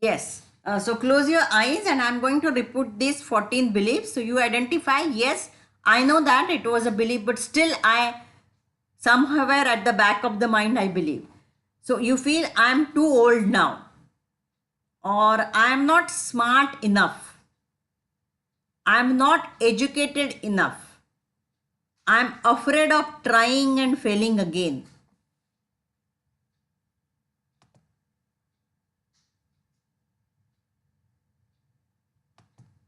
Yes. So close your eyes and I'm going to repeat these 14 beliefs. So you identify, yes, I know that it was a belief, but still somewhere at the back of the mind, I believe. So you feel I'm too old now, or I'm not smart enough, I'm not educated enough, I'm afraid of trying and failing again.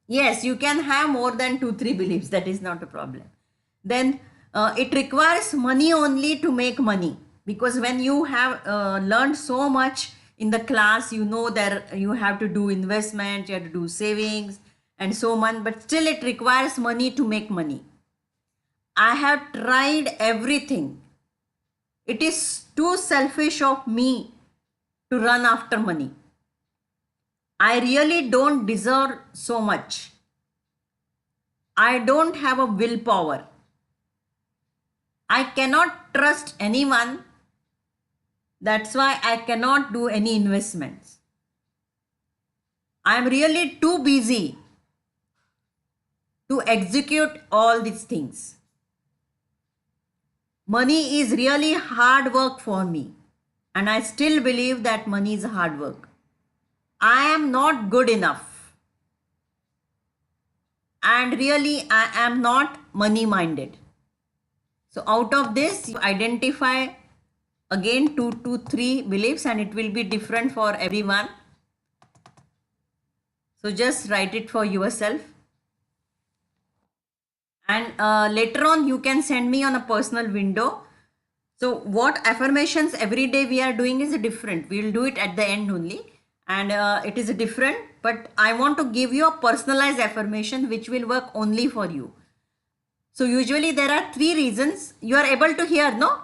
Yes, you can have more than two, three beliefs. That is not a problem. Then it requires money only to make money, because when you have learned so much in the class, you know that you have to do investment, you have to do savings and so on, but still it requires money to make money. I have tried everything. It is too selfish of me to run after money. I really don't deserve so much. I don't have a willpower. I cannot trust anyone. That's why I cannot do any investments. I am really too busy to execute all these things. Money is really hard work for me, and I still believe that money is hard work. I am not good enough, and really I am not money minded. So out of this, you identify again two to three beliefs, and it will be different for everyone. So just write it for yourself. And later on, you can send me on a personal window. So what affirmations every day we are doing is different. We will do it at the end only. And it is different. But I want to give you a personalized affirmation which will work only for you. So usually there are three reasons. You are able to hear, no?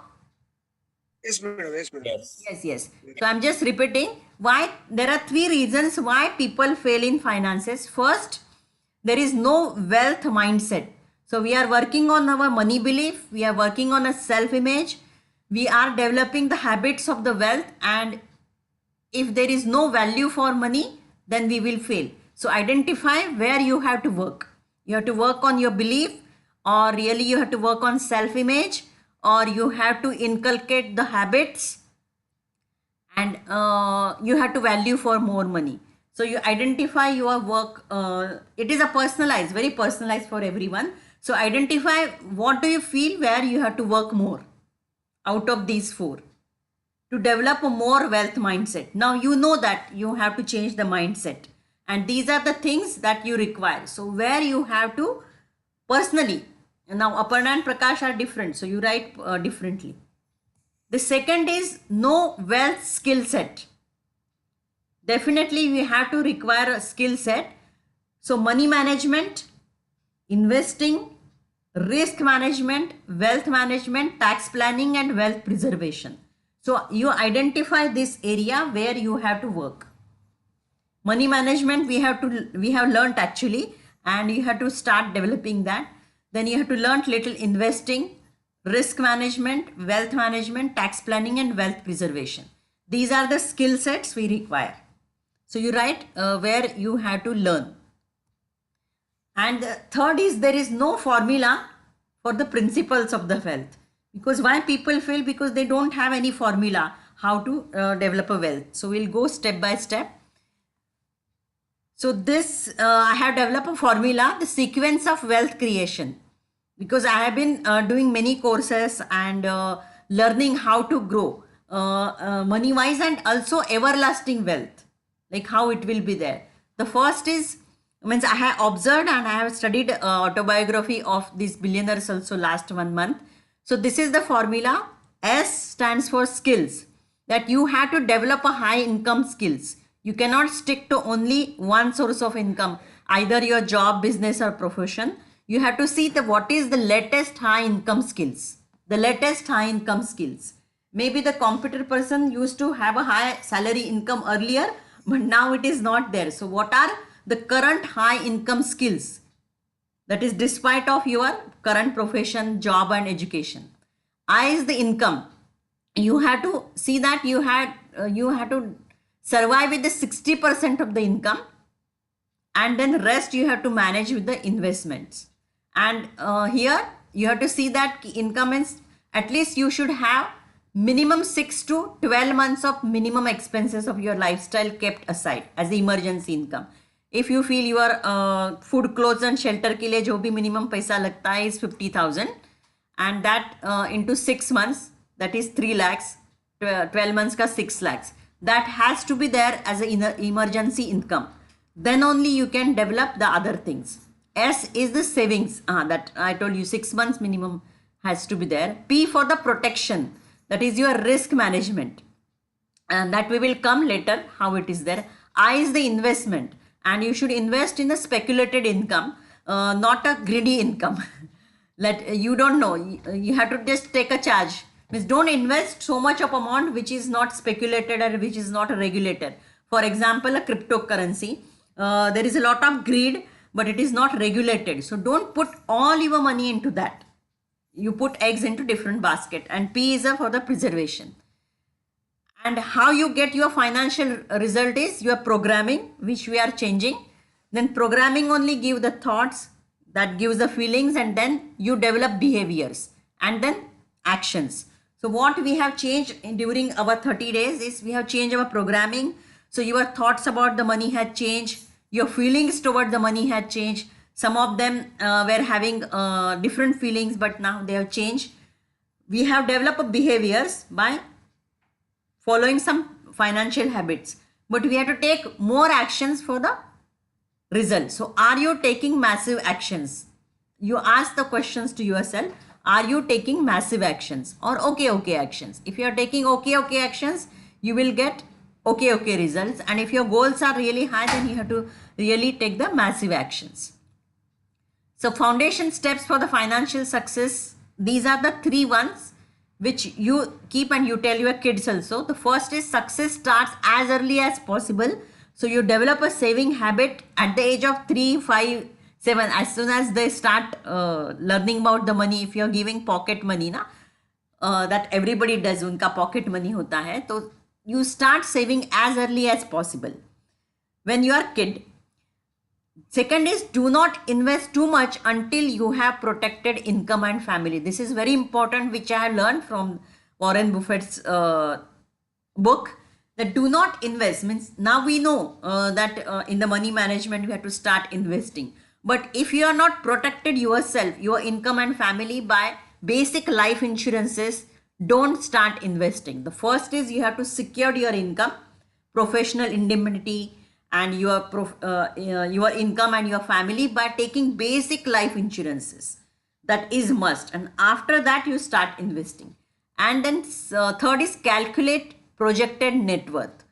Yes, madam. Yes, madam. Yes. Yes. So I'm just repeating why there are three reasons why people fail in finances. First, there is no wealth mindset. So we are working on our money belief, we are working on a self image, we are developing the habits of the wealth, and if there is no value for money, then we will fail. So identify where you have to work. You have to work on your belief, or really you have to work on self image, or you have to inculcate the habits, and you have to value for more money. So you identify your work. It is a personalized, very personalized for everyone. So identify what do you feel where you have to work more out of these four to develop a more wealth mindset. Now you know that you have to change the mindset, and these are the things that you require. So where you have to personally, now Aparna and Prakash are different, so you write differently. The second is no wealth skill set. Definitely we have to require a skill set. So money management, investing, risk management, wealth management, tax planning and wealth preservation. So you identify this area where you have to work. Money management we have learned actually, and you have to start developing that. Then you have to learn little investing, risk management, wealth management, tax planning and wealth preservation. These are the skill sets we require. So you write where you have to learn. And the third is there is no formula for the principles of the wealth. Because why people fail? Because they don't have any formula how to develop a wealth. So we'll go step by step. So this I have developed a formula, the sequence of wealth creation, because I have been doing many courses and learning how to grow money wise and also everlasting wealth, like how it will be there. The first is, means I have observed and I have studied autobiography of these billionaires also last 1 month. So this is the formula. S stands for skills, that you have to develop a high income skills. You cannot stick to only one source of income, either your job, business or profession. You have to see the what is the latest high income skills. The latest high income skills. Maybe the computer person used to have a high salary income earlier, but now it is not there. So what are the current high income skills? That is despite of your current profession, job and education. I is the income. You have to see that you have to survive with the 60% of the income, and then rest you have to manage with the investments. And here you have to see that income is, at least you should have minimum 6 to 12 months of minimum expenses of your lifestyle kept aside as the emergency income. If you feel your food, clothes and shelter के लिए जो भी minimum पैसा लगता है is 50,000, and that into 6 months, that is 3 lakhs, 12 months का 6 lakhs, that has to be there as an emergency income. Then only you can develop the other things. S is the savings, that I told you, 6 months minimum has to be there. P for the protection, that is your risk management, and that we will come later how it is there. I is the investment, and you should invest in a speculated income, not a greedy income. Let you don't know, you have to just take a charge. Means don't invest so much of amount which is not speculated or which is not regulated. For example, a cryptocurrency, there is a lot of greed, but it is not regulated. So don't put all your money into that. You put eggs into different basket. And P is for the preservation. And how you get your financial result is your programming, which we are changing. Then programming only give the thoughts, that gives the feelings, and then you develop behaviors and then actions. So what we have changed during our 30 days is we have changed our programming. So your thoughts about the money had changed, your feelings toward the money had changed. Some of them were having different feelings, but now they have changed. We have developed behaviors by following some financial habits, but we have to take more actions for the result. So are you taking massive actions? You ask the questions to yourself. Are you taking massive actions or okay actions? If you are taking okay actions, you will get okay results. And if your goals are really high, then you have to really take the massive actions. So foundation steps for the financial success, these are the 3 ones which you keep and you tell your kids also. The first is success starts as early as possible. So you develop a saving habit at the age of 3, 5, 7, as soon as they start learning about the money. If you are giving pocket money na, that everybody does, unka pocket money hota hai, so you start saving as early as possible when you are kid. Second is do not invest too much until you have protected income and family. This is very important, which I have learned from Warren Buffett's book, that do not invest. Means now we know that in the money management we have to start investing. But if you are not protected yourself, your income and family by basic life insurances, don't start investing. The first is you have to secure your income, professional indemnity, and your income and your family by taking basic life insurances. That is must. And after that you start investing. And then third is calculate projected net worth.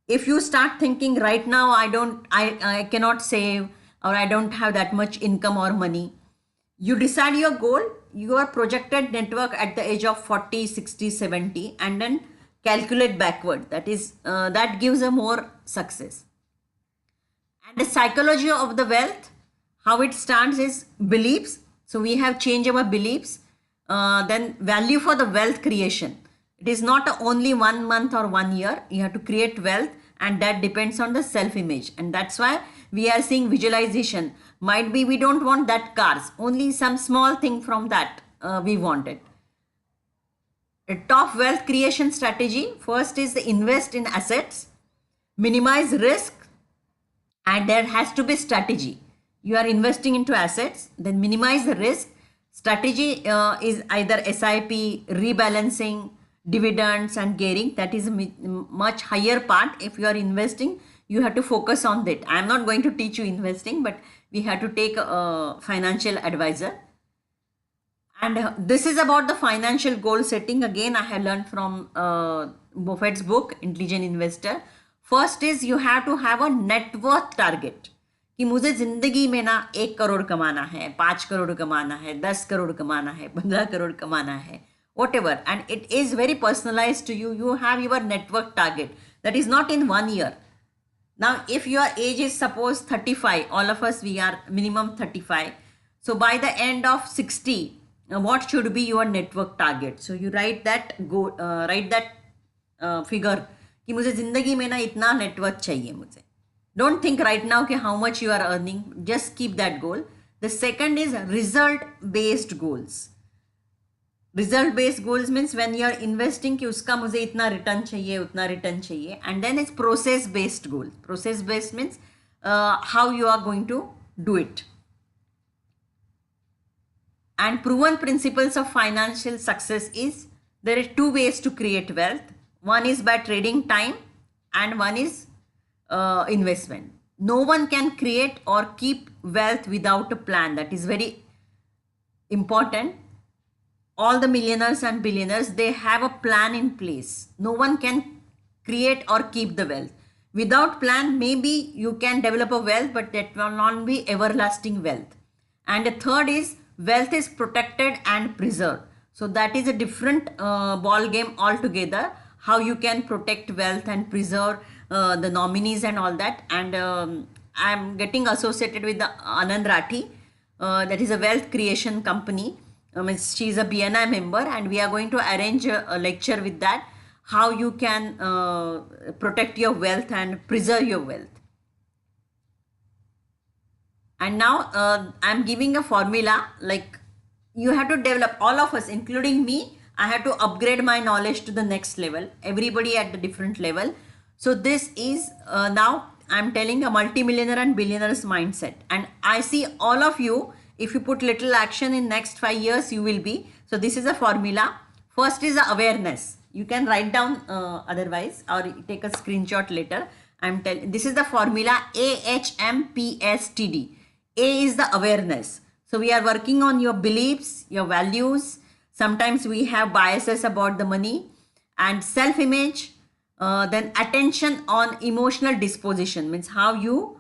If you start thinking right now I cannot save, or I don't have that much income or money, you decide your goal, your projected net worth at the age of 40, 60, 70, and then calculate backward. That is that gives a more success. And the psychology of the wealth, how it stands is beliefs. So we have changed our beliefs. Then value for the wealth creation. It is not only 1 month or 1 year. You have to create wealth, and that depends on the self-image. And that's why we are seeing visualization. Might be we don't want that cars, only some small thing from that we want it. A top wealth creation strategy. First is the invest in assets, minimize risk, and there has to be strategy. You are investing into assets, then minimize the risk. Strategy is either SIP, rebalancing, dividends and gearing. That is a much higher part. If you are investing, you have to focus on that. I am not going to teach you investing, but we have to take a financial advisor. And this is about the financial goal setting. Again, I have learned from Buffett's book, Intelligent Investor. First is you have to have a net worth target. कि मुझे जिंदगी में ना 1 करोड़ कमाना है, 5 करोड़ कमाना है, 10 करोड़ कमाना है, 15 करोड़ कमाना है, whatever. And it is very personalized to you. You have your net worth target. That is not in 1 year. Now, if your age is suppose 35, all of us, we are minimum 35. So by the end of 60, what should be your net worth target? So you write that figure कि मुझे ज़िंदगी में ना इतना net worth चाहिए मुझे. Don't think right now कि how much you are earning. Just keep that goal. The second is result-based goals. Result-based goals means when you are investing कि उसका मुझे इतना रिटर्न चाहिए उतना रिटर्न चाहिए. And then it's process-based goal. Process-based means how you are going to do it. And proven principles of financial success is there are two ways to create wealth. One is by trading time and one is investment. No one can create or keep wealth without a plan. That is very important. All the millionaires and billionaires, they have a plan in place. No one can create or keep the wealth. Without plan, maybe you can develop a wealth, but that will not be everlasting wealth. And the third is wealth is protected and preserved. So that is a different ball game altogether. How you can protect wealth and preserve the nominees and all that. And I'm getting associated with the Anand Rathi. That is a wealth creation company. She is a BNI member, and we are going to arrange a lecture with that. How you can protect your wealth and preserve your wealth. And now I'm giving a formula, like you have to develop, all of us including me, I have to upgrade my knowledge to the next level, everybody at the different level. So this is now I'm telling a multimillionaire and billionaires mindset, and I see all of you, if you put little action in next 5 years you will be. So this is a formula. First is the awareness. You can write down otherwise, or take a screenshot later. I'm telling, this is the formula AHMPSTD. A is the awareness. So we are working on your beliefs, your values. Sometimes we have biases about the money. And self-image. Then attention on emotional disposition, means how you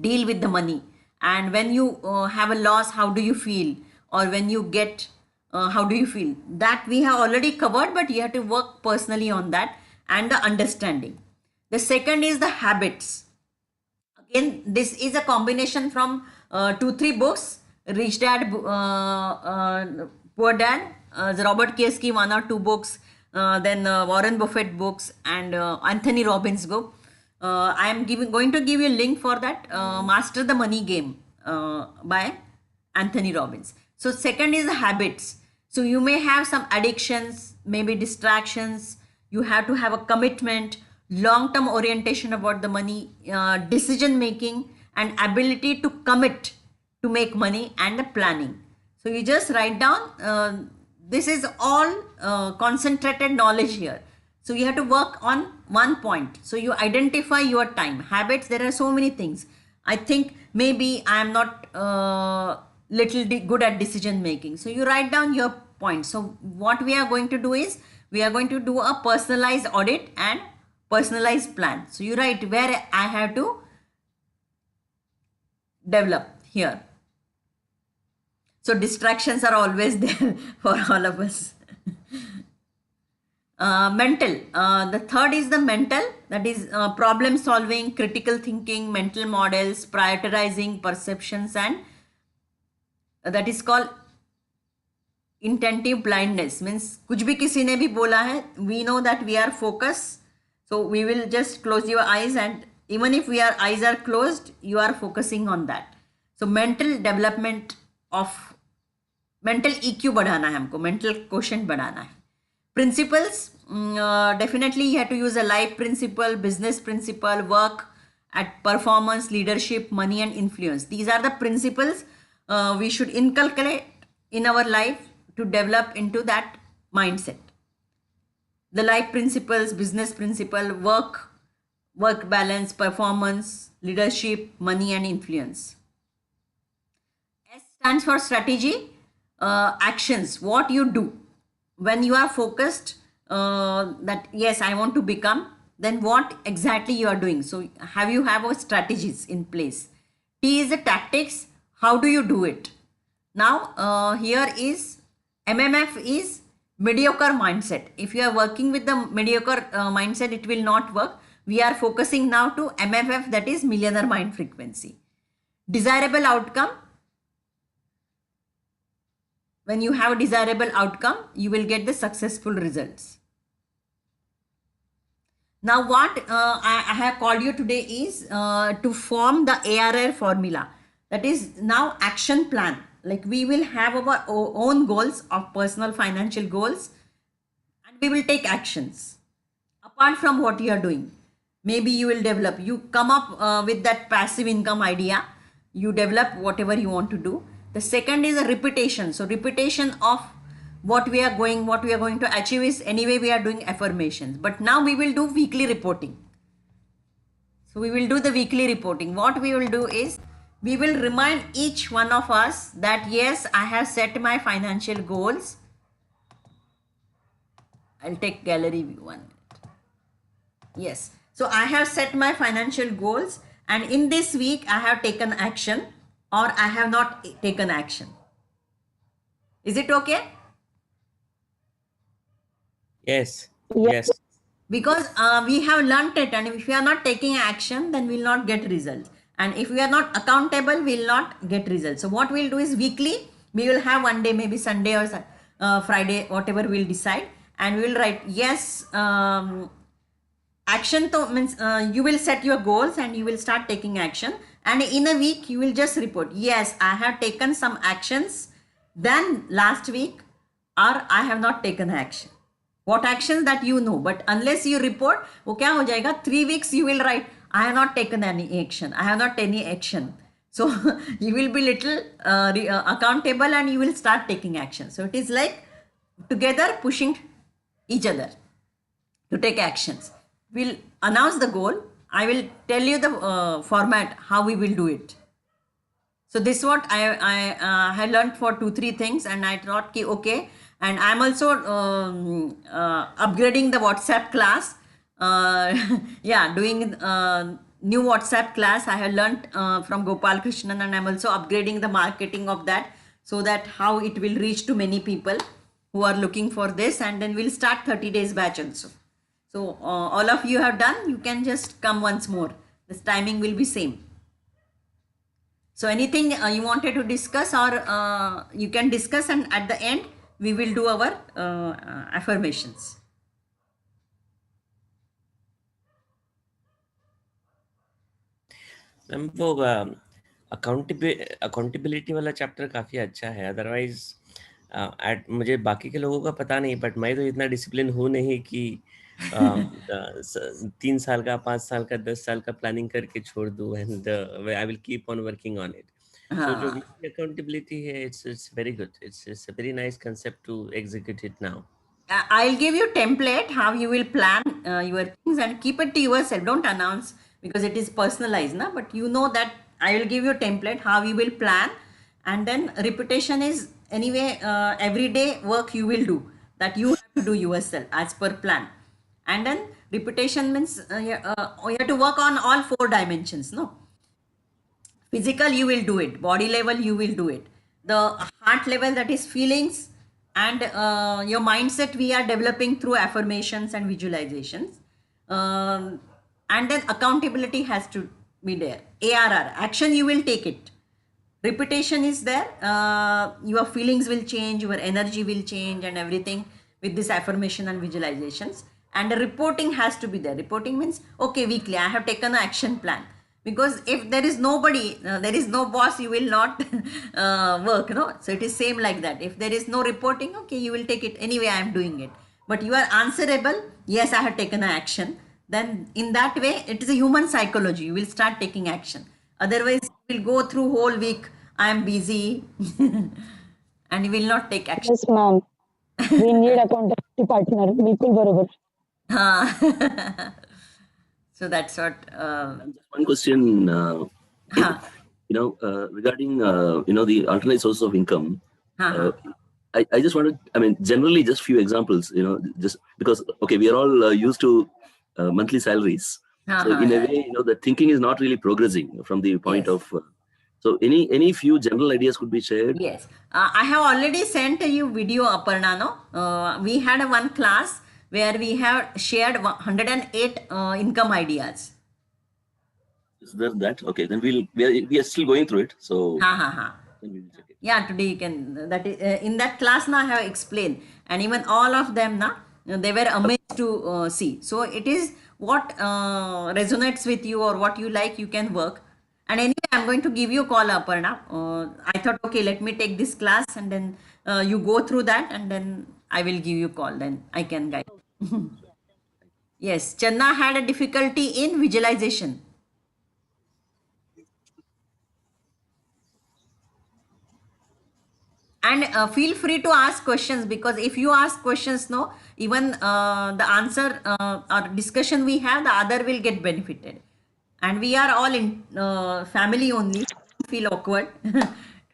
deal with the money. And when you have a loss, how do you feel? Or when you get, how do you feel? That we have already covered, but you have to work personally on that. And the understanding. The second is the habits. Again, this is a combination from 2-3 books. Rich Dad, Poor Dad, the Robert Kiyosaki 1 or 2 books, then Warren Buffett books, and Anthony Robbins book. I am going to give you a link for that. Master the Money Game by Anthony Robbins. So second is the habits. So you may have some addictions, maybe distractions. You have to have a commitment, long-term orientation about the money, decision making, and ability to commit to make money, and the planning. So you just write down, this is all concentrated knowledge here. So you have to work on one point. So you identify your time. Habits, there are so many things. I think maybe I am not good at decision making. So you write down your points. So what we are going to do is, we are going to do a personalized audit and personalized plan. So you write where I have to develop here. So distractions are always there for all of us. Mental. The third is the mental, that is problem solving, critical thinking, mental models, prioritizing, perceptions, and that is called intentive blindness. Means कुछ भी किसी ने भी बोला है, we know that we are focused. So we will just close your eyes, and even if your eyes are closed, you are focusing on that. So mental development of mental EQ बढ़ाना है हमको, mental quotient बढ़ाना है. Principles, definitely you have to use a life principle, business principle, work at performance, leadership, money, and influence. These are the principles we should inculcate in our life to develop into that mindset. The life principles, business principle, work balance, performance, leadership, money, and influence. S stands for strategy, actions, what you do. When you are focused that yes, I want to become, then what exactly you are doing. So you have a strategies in place. T is the tactics, how do you do it. Now here is MMF is mediocre mindset. If you are working with the mediocre mindset, it will not work. We are focusing now to MFF, that is millionaire mind frequency. Desirable outcome. When you have a desirable outcome, you will get the successful results. Now, what I have called you today is to form the ARR formula. That is now action plan. Like we will have our own goals of personal financial goals, and we will take actions apart from what you are doing. Maybe you will develop, you come up with that passive income idea, you develop whatever you want to do. The second is a repetition. So repetition of what we are going to achieve is, anyway we are doing affirmations, but now we will do weekly reporting. So we will do the weekly reporting. What we will do is, we will remind each one of us that yes, I have set my financial goals. I'll take gallery view 1 minute. Yes. So I have set my financial goals, and in this week I have taken action or I have not taken action. Is it okay? Yes. Yes. Because we have learnt it, and if we are not taking action, then we will not get results. And if we are not accountable, we will not get results. So what we will do is, weekly we will have one day, maybe Sunday or Friday, whatever we will decide, and we will write yes. Action to means you will set your goals and you will start taking action, and in a week you will just report, yes, I have taken some actions then last week, or I have not taken action. What actions that you know, but unless you report, वो क्या हो जाएगा, 3 weeks you will write, I have not taken any action, I have not any action. So you will be little accountable, and you will start taking action. So it is like together pushing each other to take actions. We'll announce the goal. I will tell you the format, how we will do it. So this is what I had learned for 2-3 things, and I thought, okay. And I'm also upgrading the WhatsApp class. Yeah, doing new WhatsApp class. I have learned from Gopal Krishnan, and I'm also upgrading the marketing of that, so that how it will reach to many people who are looking for this. And then we'll start 30 days batch also. So all of you have done, you can just come once more. This timing will be same. So anything you wanted to discuss, or you can discuss, and at the end we will do our affirmations. Ma'am वो accountability वाला chapter काफ़ी अच्छा है. Otherwise मुझे बाकी के लोगों का पता नहीं, बट मैं तो इतना डिसिप्लिन हूँ नहीं कि 3 साल का, 5 साल का, 10 साल का प्लानिंग करके छोड़ दूँ, and I will keep on working on it. So जो अकाउंटेबिलिटी है, it's very good. It's a very nice concept to execute it now. I'll give you template how you will plan your things, and keep it to yourself. Don't announce, because it is personalized, na? But you know that I will give you template how you will plan, and then repetition is anyway everyday work you will do, that you have to do yourself as per plan. And then repetition means you have to work on all 4 dimensions. No, physical you will do it, body level you will do it, the heart level, that is feelings, and your mindset we are developing through affirmations and visualizations. And then accountability has to be there. ARR, action you will take it. Repetition is there, your feelings will change, your energy will change, and everything with this affirmation and visualizations. And the reporting has to be there. Reporting means, okay, weekly I have taken an action plan, because if there is nobody, there is no boss, you will not work, no? So it is same like that. If there is no reporting, okay, you will take it anyway, I am doing it, but you are answerable, yes, I have taken an action. Then in that way, it is a human psychology, you will start taking action. Otherwise you will go through whole week, I am busy and you will not take action. Yes, ma'am. We need accountability partner. बिल्कुल बरोबर. So that's what. Just one question. Regarding the alternate sources of income. I just wanted, generally just few examples. Just because we are all used to monthly salaries. So in a way, the thinking is not really progressing from the point of. So any few general ideas could be shared. Yes, I have already sent you video, Aparna. No, we had one class where we have shared 108 income ideas. Is there that? Okay, then we are still going through it. So then we will check it. Yeah, today you can. That is in that class now I have explained, and even all of them now they were amazed to see. So it is what resonates with you or what you like, you can work. And anyway, I'm going to give you a call, Aparna. I thought, okay, let me take this class and then you go through that and then I will give you a call. Then I can guide. Yes, Channa had a difficulty in visualization. And feel free to ask questions, because if you ask questions, no, even the answer or discussion we have, the other will get benefited. And we are all in family only. Feel awkward.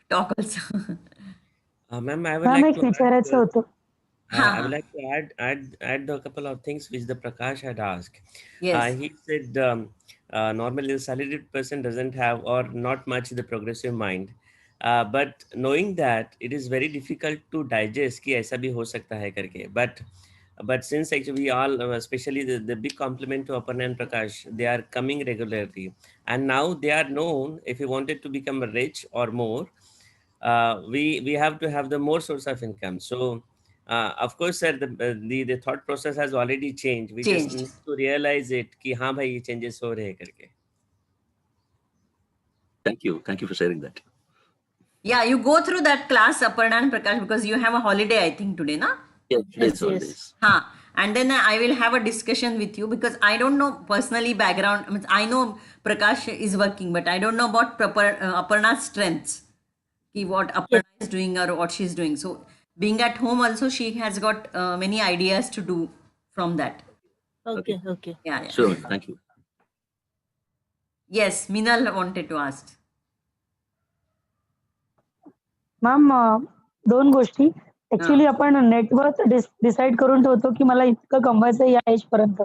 Talk also. Ma'am, I would ma'am like एक to add, विचारायचं होतं. I would like to add a couple of things which the Prakash had asked. Yes. He said normally the salaried person doesn't have or not much the progressive mind. But knowing that it is very difficult to digest कि ऐसा भी हो सकता है करके. But since actually we all, especially the big compliment to Aparna and Prakash, they are coming regularly, and now they are known. If you wanted to become rich or more, we have to have the more source of income. So of course sir, the thought process has already changed. We just Changed. need to realize it कि हाँ भाई ये changes हो रहे हैं करके. Thank you for sharing that. Yeah, you go through that class, Aparna and Prakash, because you have a holiday, I think, today, na? Yeah, today's Yes, holidays. Huh. And then I will have a discussion with you, because I don't know personally background. I mean, I know Prakash is working, but I don't know about Aparna's strengths. Ki what Aparna is doing or what she's doing. So being at home also, she has got many ideas to do from that. Okay. Yeah, yeah. Sure, thank you. Yes, Minal wanted to ask. Ma'am दोन गोष्टी. Actually आपण net worth decide करून ठेवतो की मला इतकं कमवायचं या as पर्यंत,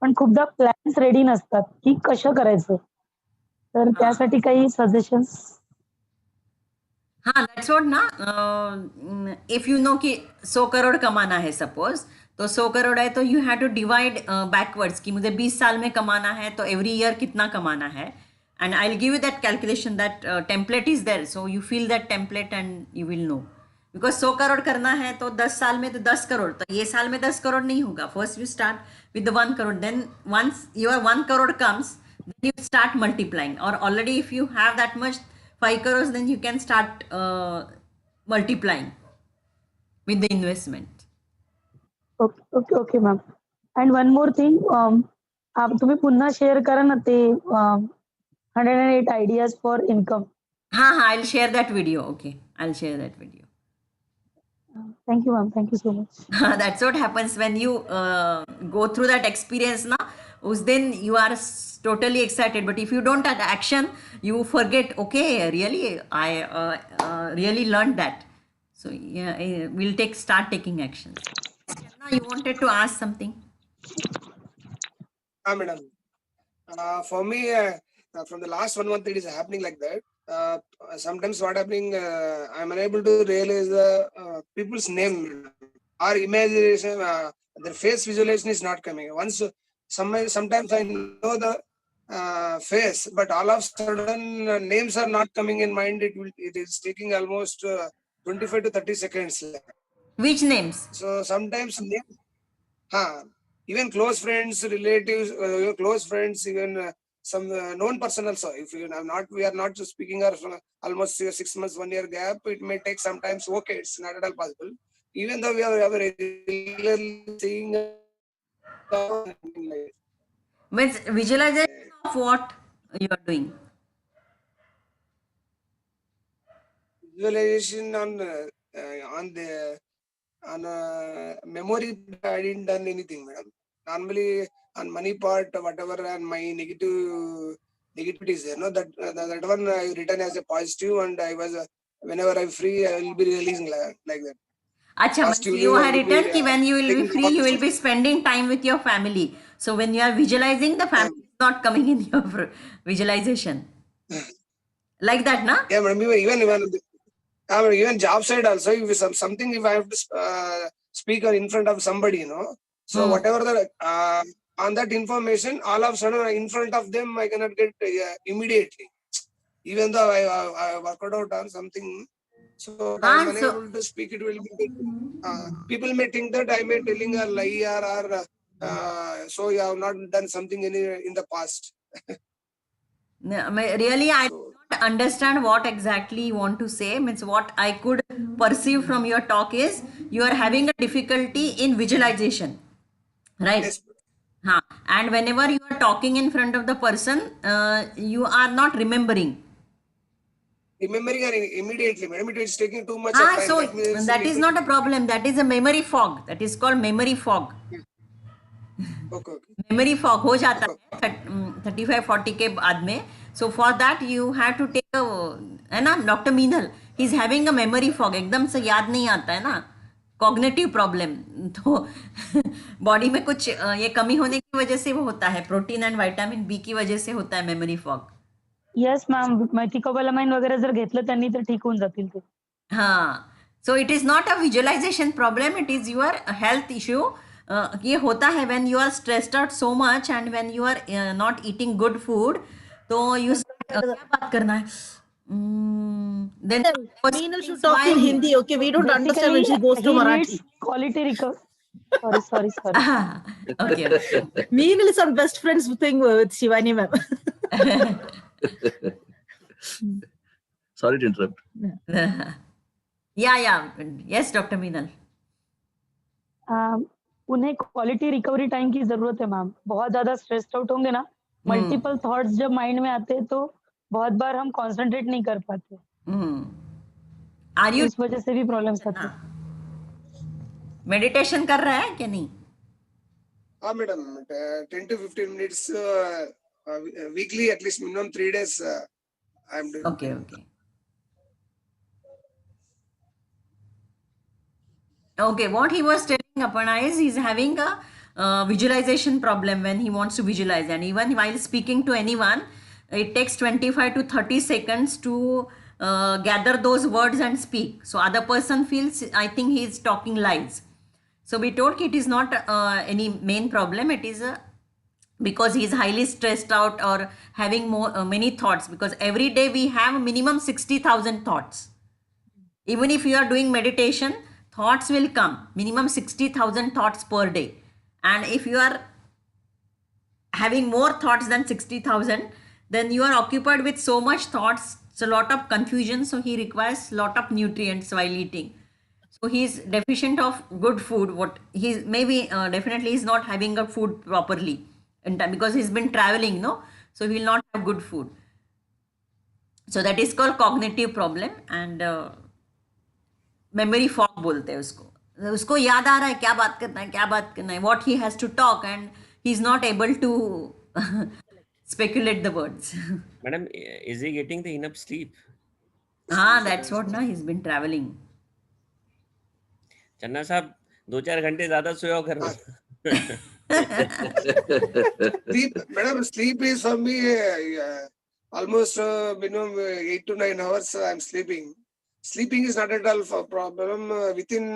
पण खूपदा प्लॅन्स रेडी नसतात की कसं करायचं. तर त्यासाठी काही सजेशन्स. हाँ, that's what ना. If you know कि 100 करोड़ कमाना है सपोज, तो 100 करोड़ है तो you have to divide backwards कि मुझे 20 साल में कमाना है तो एवरी ईयर कितना कमाना है. And I will give you that calculation, that template is there, so you fill that template and you will know. Because 100 crore करना है तो 10 साल में तो 10 करोड़, तो ये साल में 10 करोड़ नहीं होगा. First you start with 1 crore, then once your 1 crore comes, then you start multiplying. Or already if you have that much 5 crores, then you can start multiplying with the investment. Okay ma'am. And one more thing, तुम्ही पुन्हा share करा ना ते 108 ideas for income. हाँ, I'll share that video. Okay, I'll share that video. Thank you ma'am, thank you so much. That's what happens when you go through that experience ना. Then you are totally excited, but if you don't add action, you forget. Okay, really, I really learned that. So yeah, we'll start taking actions. Now you wanted to ask something. Madam. For me, from the last 1 month, it is happening like that. Sometimes what happening, I'm unable to realize the people's name or imagination. Their face visualization is not coming. Sometimes I know the face, but all of a sudden names are not coming in mind. It is taking almost 25 to 30 seconds. Which names? So sometimes names, even close friends, relatives, close friends, even some known person also. If you are not, we are not just speaking of almost 6 months, 1 year gap. It may take sometimes. Okay, it's not at all possible. Even though we are regularly seeing. With visualization of what you are doing? Visualization on memory. I didn't done anything, madam. Normally on money part, whatever, and my negativity is there. No, that one I written as a positive, and I was whenever I'm free, I will be releasing like that. Acha, you have written that when you will be free, you will be spending time with your family. So when you are visualizing, the family is not coming in your visualization. Like that, na? Yeah, madam. Even job side also, if something, if I have to speak in front of somebody, you know, so whatever the on that information, all of a sudden in front of them, I cannot get immediately. Even though I worked out on something, so I'm unable to speak. It will be people may think that I may telling a lie or so you have not done something in the past. Really, I So, don't understand what exactly you want to say. Means what I could perceive from your talk is you are having a difficulty in visualization, right? yes, Huh. And whenever you are talking in front of the person, you are not remembering. remembering and immediately, madam, it is taking too much of time. So That means that is not a problem. That is a memory fog. That is called memory fog. okay. Memory fog हो जाता है 35-40 के बाद में. So for that you have to take, है ना, doctor Meenal, he is having a memory fog. एकदम से याद नहीं आता है ना, कॉग्निटिव प्रॉब्लम. तो बॉडी में कुछ ये कमी होने की वजह से वो होता है, प्रोटीन एंड विटामिन बी की वजह से होता है मेमोरी फॉग. येस मॅम, मेथिकोबालामाइन वगैरे जर घेतलं त्यांनी तर ठीक होऊन जातील ते. हाँ, so it is not a visualization problem, it is your health issue. ये होता है when you are stressed out so much and when you are not eating good food. तो यू क्या बात करना है, then Meenal should talk in Hindi. Okay, we don't understand when she goes to Marathi. Quality recover. Sorry. okay. Meenal is our best friends thing with Shivani ma'am. Sorry to interrupt. yeah, yes Dr. Meenal. उन्हें quality recovery time की जरूरत है ma'am. बहुत ज्यादा stressed out होंगे ना, multiple thoughts जब mind में आते हैं तो बहुत बार हम कंसंट्रेट नहीं कर पाते. आर यू, इस वजह से भी प्रॉब्लम्स आते हैं. मेडिटेशन कर रहा है कि नहीं? हाँ madam, 10 to 15 minutes weekly, at least minimum 3 days I am doing. Okay. Okay, what he was telling Aparna is he's having a visualization problem when he wants to visualize, and even while speaking to anyone, it takes 25 to 30 seconds to gather those words and speak. So other person feels, I think he is talking lies. So we told it is not any main problem. It is because he is highly stressed out or having many thoughts, because every day we have minimum 60,000 thoughts. Even if you are doing meditation, thoughts will come, minimum 60,000 thoughts per day. And if you are having more thoughts than 60,000, then you are occupied with so much thoughts. It's a lot of confusion. So he requires a lot of nutrients while eating. So he is deficient of good food. What he maybe definitely is not having a food properly in time, because he's been traveling, no? So he will not have good food. So that is called cognitive problem. And memory fog बोलते हैं उसको याद आ रहा है क्या बात करना है, what he has to talk, and he is not able to speculate the words. Madam, is he getting the enough sleep? That's what, ना, he's been traveling. चन्ना साहब 2-4 घंटे ज्यादा सोया कर. Sleep, madam, sleep is for me almost minimum 8 to 9 hours I am sleeping. Sleeping is not at all a problem. Within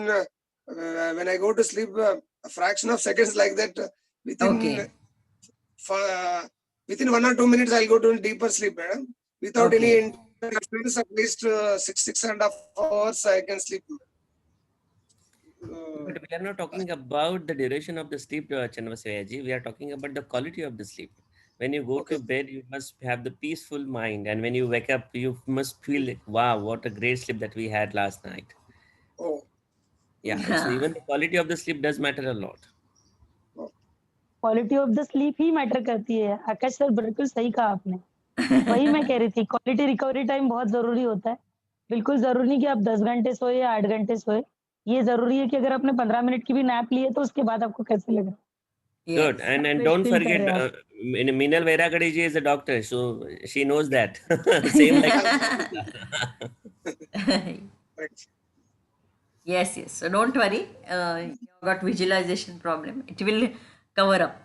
when I go to sleep, a fraction of seconds like that, within 1 or 2 minutes, I'll go to a deeper sleep, madam. Without any interference, at least 6.5 hours I can sleep. But we are not talking about the duration of the sleep, Channavasaya ji. We are talking about the quality of the sleep. When you go to bed, you must have the peaceful mind. And when you wake up, you must feel like, wow, what a great sleep that we had last night. Oh. Yeah. So even the quality of the sleep does matter a lot. Quality of the sleep he matter करती है. आकाश sir बिल्कुल सही कहा आपने. वही मैं कह रही थी, क्वालिटी रिकवरी टाइम बहुत जरूरी होता है. बिल्कुल जरूरी नहीं कि आप 10 घंटे सोए या 8 घंटे सोए. ये जरूरी है कि अगर आपने 15 मिनट की भी नैप ली है तो उसके बाद आपको कैसे लगा. Good. And don't forget, Meenal Vairagadi ji is a doctor, so she knows that. Same like. Yes. So don't worry. You got visualization problem. It will cover up.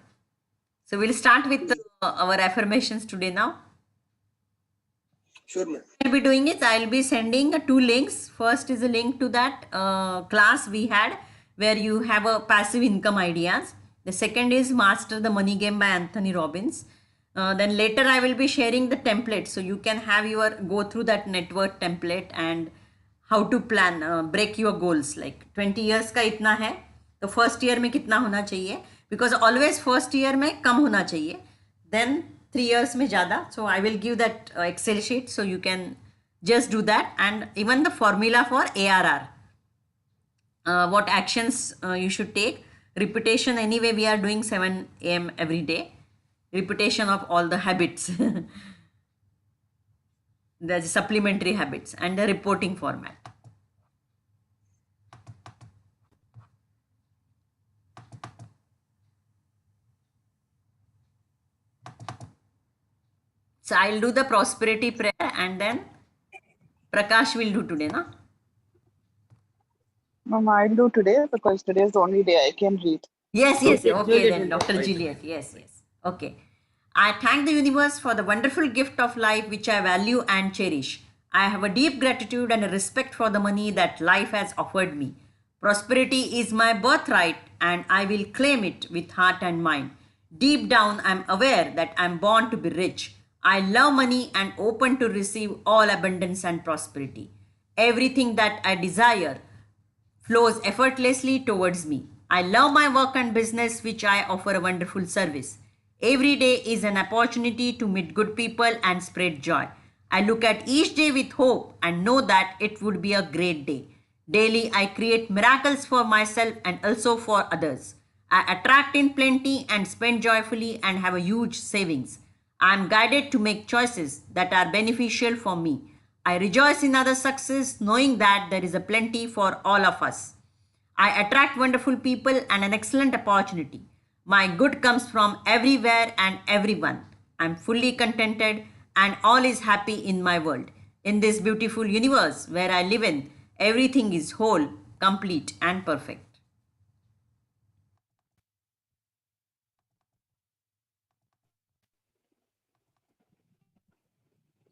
So we'll start with our affirmations today now. Sure, ma'am. I'll be doing it. I'll be sending 2 links. First is a link to that class we had where you have a passive income ideas. The second is Master the Money Game by Anthony Robbins. Then later I will be sharing the template, so you can have go through that network template and how to plan, break your goals. Like 20 years का इतना है, तो first year में कितना होना चाहिए, because always first year में कम होना चाहिए, then 3 years में ज़्यादा. So I will give that Excel sheet so you can just do that, and even the formula for ARR. What actions you should take. Repetition, anyway we are doing 7 a.m. every day. Repetition of all the habits. The supplementary habits, and the reporting format. So I'll do the prosperity prayer, and then Prakash will do today, na? Ma'am, I'll do today because today is the only day I can read. Yes, Okay, okay Juliet then, will do. Dr. Juliet, yes. Okay. I thank the universe for the wonderful gift of life which I value and cherish. I have a deep gratitude and a respect for the money that life has offered me. Prosperity is my birthright and I will claim it with heart and mind. Deep down, I'm aware that I'm born to be rich. I love money and open to receive all abundance and prosperity. Everything that I desire flows effortlessly towards me. I love my work and business, which I offer a wonderful service. Every day is an opportunity to meet good people and spread joy. I look at each day with hope and know that it would be a great day. Daily, I create miracles for myself and also for others. I attract in plenty and spend joyfully and have a huge savings. I am guided to make choices that are beneficial for me. I rejoice in others' success, knowing that there is a plenty for all of us. I attract wonderful people and an excellent opportunity. My good comes from everywhere and everyone. I am fully contented and all is happy in my world. In this beautiful universe where I live in, everything is whole, complete, and perfect.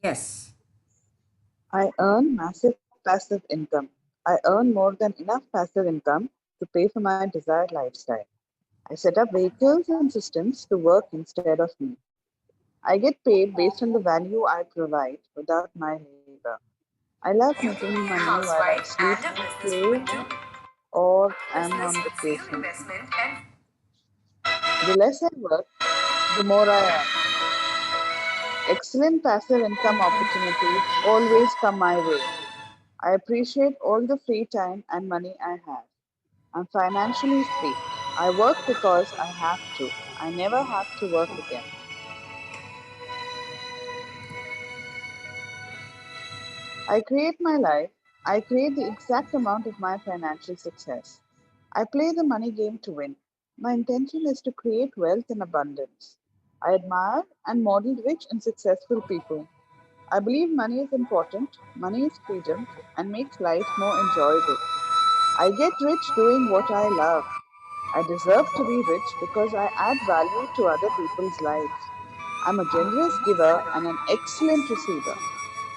Yes. I earn massive passive income. I earn more than enough passive income to pay for my desired lifestyle. I set up vehicles and systems to work instead of me. I get paid based on the value I provide without my labor. I love making money while I sleep, play, or am on vacation. The less I work, the more I earn. Excellent passive income opportunities always come my way. I appreciate all the free time and money I have. I'm financially free. I work because I have to. I never have to work again. I create my life. I create the exact amount of my financial success. I play the money game to win. My intention is to create wealth in abundance. I admire and model rich and successful people. I believe money is important, money is freedom, and makes life more enjoyable. I get rich doing what I love. I deserve to be rich because I add value to other people's lives. I'm a generous giver and an excellent receiver.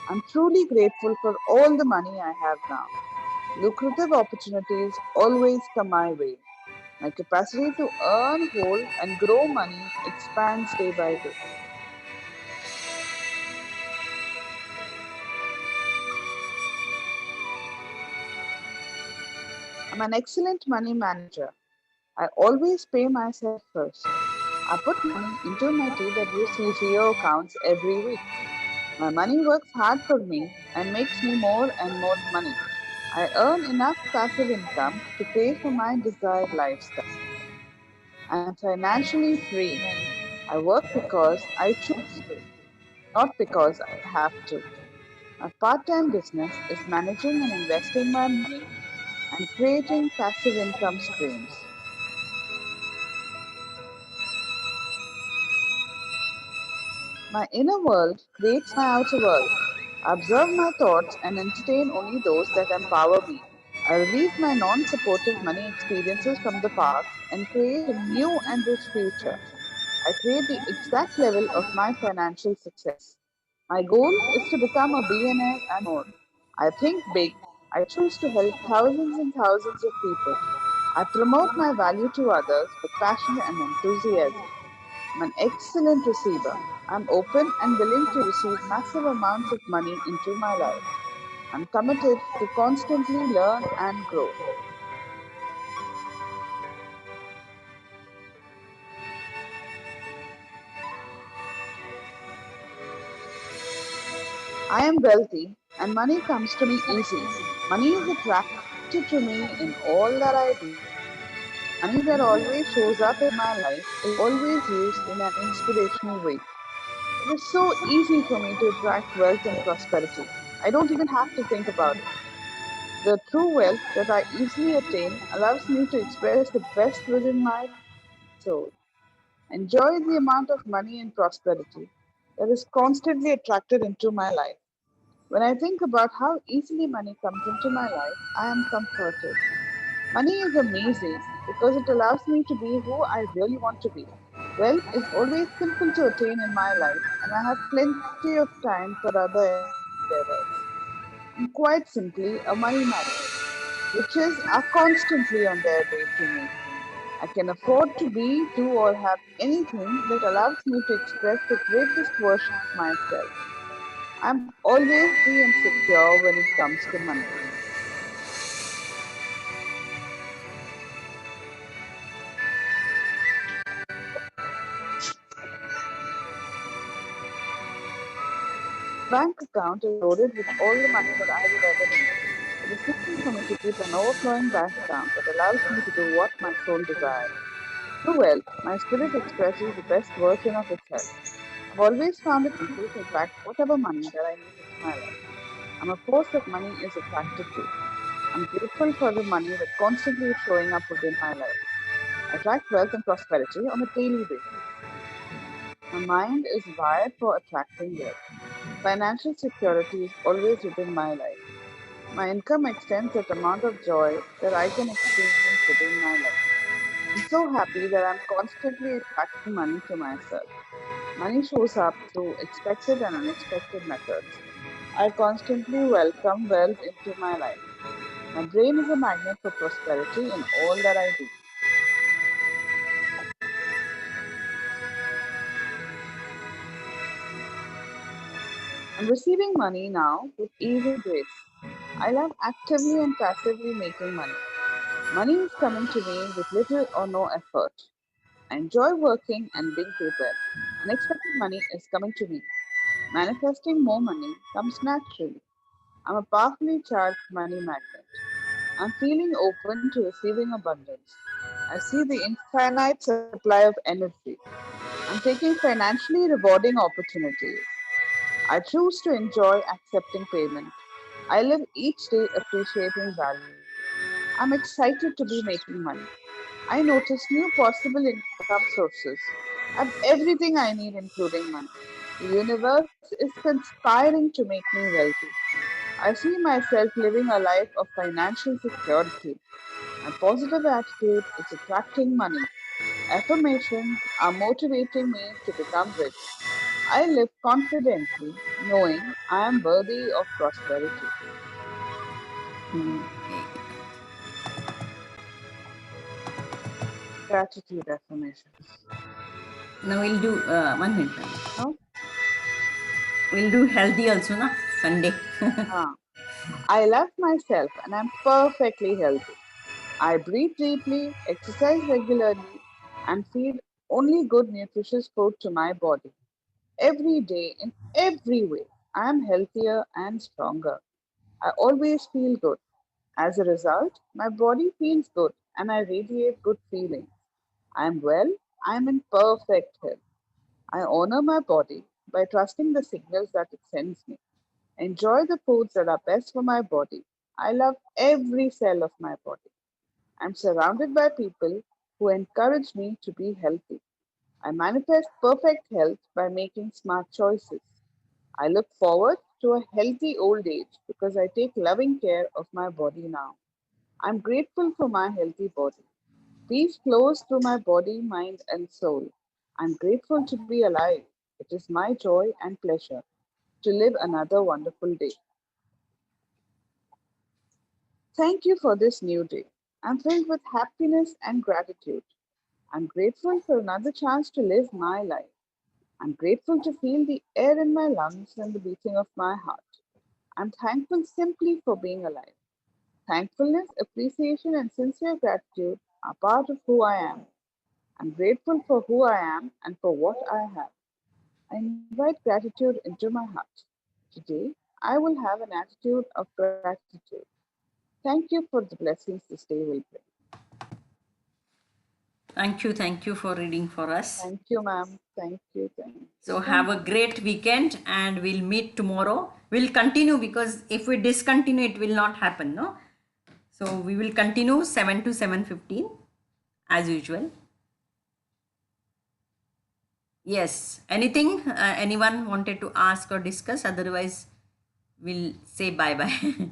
I'm truly grateful for all the money I have now. Lucrative opportunities always come my way. My capacity to earn, hold, and grow money expands day by day. I'm an excellent money manager. I always pay myself first. I put money into my TWCGO accounts every week. My money works hard for me and makes me more and more money. I earn enough passive income to pay for my desired lifestyle. I am financially free. I work because I choose to, not because I have to. My part time business is managing and investing my money and creating passive income streams. My inner world creates my outer world. I observe my thoughts and entertain only those that empower me. I release my non supportive money experiences from the past and create a new and rich future. I create the exact level of my financial success. My goal is to become a billionaire and more. I think big. I choose to help thousands and thousands of people. I promote my value to others with passion and enthusiasm. I'm an excellent receiver. I'm open and willing to receive massive amounts of money into my life. I'm committed to constantly learn and grow. I am wealthy and money comes to me easily. Money is attracted to me in all that I do. Money that always shows up in my life is always used in an inspirational way. It is so easy for me to attract wealth and prosperity. I don't even have to think about it. The true wealth that I easily attain allows me to express the best within my soul. Enjoy the amount of money and prosperity that is constantly attracted into my life. When I think about how easily money comes into my life, I am comforted. Money is amazing because it allows me to be who I really want to be. Wealth is always simple to attain in my life, and I have plenty of time for other endeavors. I'm quite simply a money magnet. Riches are constantly on their way to me. I can afford to be, do, or have anything that allows me to express the greatest version of myself. I'm always free and secure when it comes to money. My bank account is loaded with all the money that I will ever need. It is simple for me to keep an overflowing bank account that allows me to do what my soul desires. Through wealth, my spirit expresses the best version of itself. I've always found it simple to attract whatever money that I need into my life. I'm a force that money is attracted to. I'm grateful for the money that constantly is showing up within my life. I attract wealth and prosperity on a daily basis. My mind is wired for attracting wealth. Financial security is always within my life. My income extends that amount of joy that I can experience within my life. I'm so happy that I'm constantly attracting money to myself. Money shows up through expected and unexpected methods. I constantly welcome wealth into my life. My brain is a magnet for prosperity in all that I do. I'm receiving money now with ease and grace. I love actively and passively making money. Money is coming to me with little or no effort. I enjoy working and being paid well. Unexpected money is coming to me. Manifesting more money comes naturally. I'm a powerfully charged money magnet. I'm feeling open to receiving abundance. I see the infinite supply of energy. I'm taking financially rewarding opportunities. I choose to enjoy accepting payment. I live each day appreciating value. I'm excited to be making money. I notice new possible income sources. I have everything I need, including money. The universe is conspiring to make me wealthy. I see myself living a life of financial security. My positive attitude is attracting money. Affirmations are motivating me to become rich. I live confidently, knowing I am worthy of prosperity. Gratitude affirmations. Now we'll do 1 minute. No? We'll do healthy also, na Sunday. Ah. I love myself and I'm perfectly healthy. I breathe deeply, exercise regularly, and feed only good, nutritious food to my body. Every day, in every way, I am healthier and stronger. I always feel good. As a result, my body feels good and I radiate good feelings. I am well, I am in perfect health. I honor my body by trusting the signals that it sends me. Enjoy the foods that are best for my body. I love every cell of my body. I'm surrounded by people who encourage me to be healthy. I manifest perfect health by making smart choices. I look forward to a healthy old age because I take loving care of my body now. I'm grateful for my healthy body. Peace flows through my body, mind, and soul. I'm grateful to be alive. It is my joy and pleasure to live another wonderful day. Thank you for this new day. I'm filled with happiness and gratitude. I'm grateful for another chance to live my life. I'm grateful to feel the air in my lungs and the beating of my heart. I'm thankful simply for being alive. Thankfulness, appreciation, and sincere gratitude are part of who I am. I'm grateful for who I am and for what I have. I invite gratitude into my heart. Today, I will have an attitude of gratitude. Thank you for the blessings this day will bring. Thank you for reading for us. Thank you, ma'am. Thank you. So have a great weekend and we'll meet tomorrow. We'll continue because if we discontinue, it will not happen, no? So we will continue 7 to 7:15 as usual. Yes. Anything anyone wanted to ask or discuss? Otherwise, we'll say bye-bye.